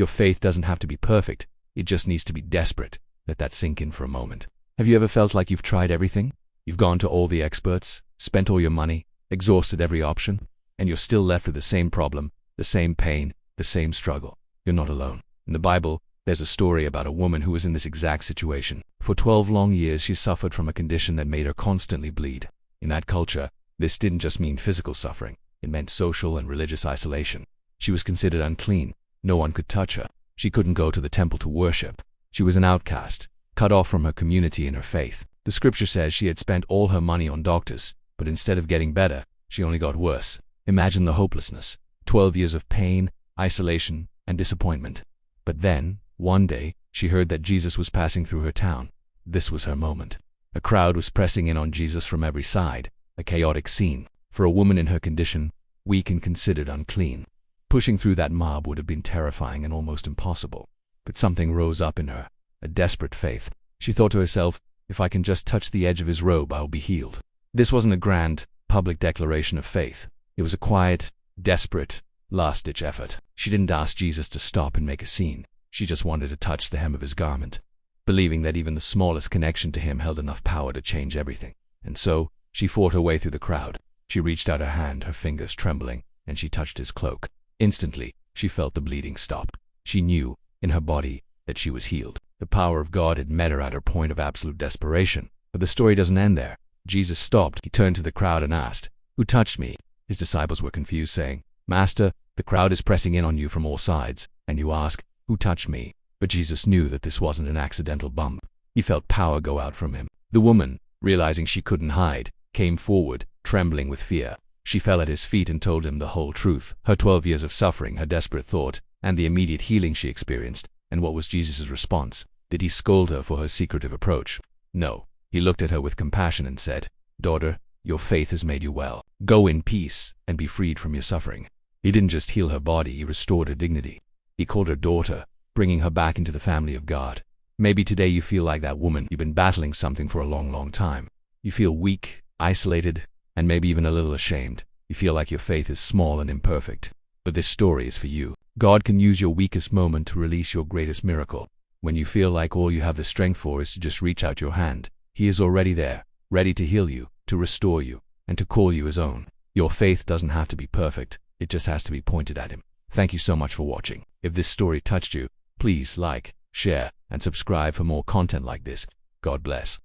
Your faith doesn't have to be perfect. It just needs to be desperate. Let that sink in for a moment. Have you ever felt like you've tried everything? You've gone to all the experts, spent all your money, exhausted every option, and you're still left with the same problem, the same pain, the same struggle. You're not alone. In the Bible, there's a story about a woman who was in this exact situation. For 12 long years, she suffered from a condition that made her constantly bleed. In that culture, this didn't just mean physical suffering. It meant social and religious isolation. She was considered unclean. No one could touch her. She couldn't go to the temple to worship. She was an outcast, cut off from her community and her faith. The scripture says she had spent all her money on doctors, but instead of getting better, she only got worse. Imagine the hopelessness. 12 years of pain, isolation, and disappointment. But then, one day, she heard that Jesus was passing through her town. This was her moment. A crowd was pressing in on Jesus from every side, a chaotic scene. For a woman in her condition, weak and considered unclean, pushing through that mob would have been terrifying and almost impossible. But something rose up in her, a desperate faith. She thought to herself, if I can just touch the edge of his robe, I'll be healed. This wasn't a grand, public declaration of faith. It was a quiet, desperate, last-ditch effort. She didn't ask Jesus to stop and make a scene. She just wanted to touch the hem of his garment, believing that even the smallest connection to him held enough power to change everything. And so, she fought her way through the crowd. She reached out her hand, her fingers trembling, and she touched his cloak. Instantly, she felt the bleeding stop. She knew, in her body, that she was healed. The power of God had met her at her point of absolute desperation. But the story doesn't end there. Jesus stopped. He turned to the crowd and asked, "Who touched me?" His disciples were confused, saying, "Master, the crowd is pressing in on you from all sides, and you ask, 'Who touched me?'" But Jesus knew that this wasn't an accidental bump. He felt power go out from him. The woman, realizing she couldn't hide, came forward, trembling with fear. She fell at his feet and told him the whole truth. Her 12 years of suffering, her desperate thought, and the immediate healing she experienced. And what was Jesus' response? Did he scold her for her secretive approach? No. He looked at her with compassion and said, "Daughter, your faith has made you well. Go in peace and be freed from your suffering." He didn't just heal her body, he restored her dignity. He called her daughter, bringing her back into the family of God. Maybe today you feel like that woman. You've been battling something for a long, long time. You feel weak, isolated, and maybe even a little ashamed. You feel like your faith is small and imperfect. But this story is for you. God can use your weakest moment to release your greatest miracle. When you feel like all you have the strength for is to just reach out your hand, He is already there, ready to heal you, to restore you, and to call you His own. Your faith doesn't have to be perfect. It just has to be pointed at Him. Thank you so much for watching. If this story touched you, please like, share, and subscribe for more content like this. God bless.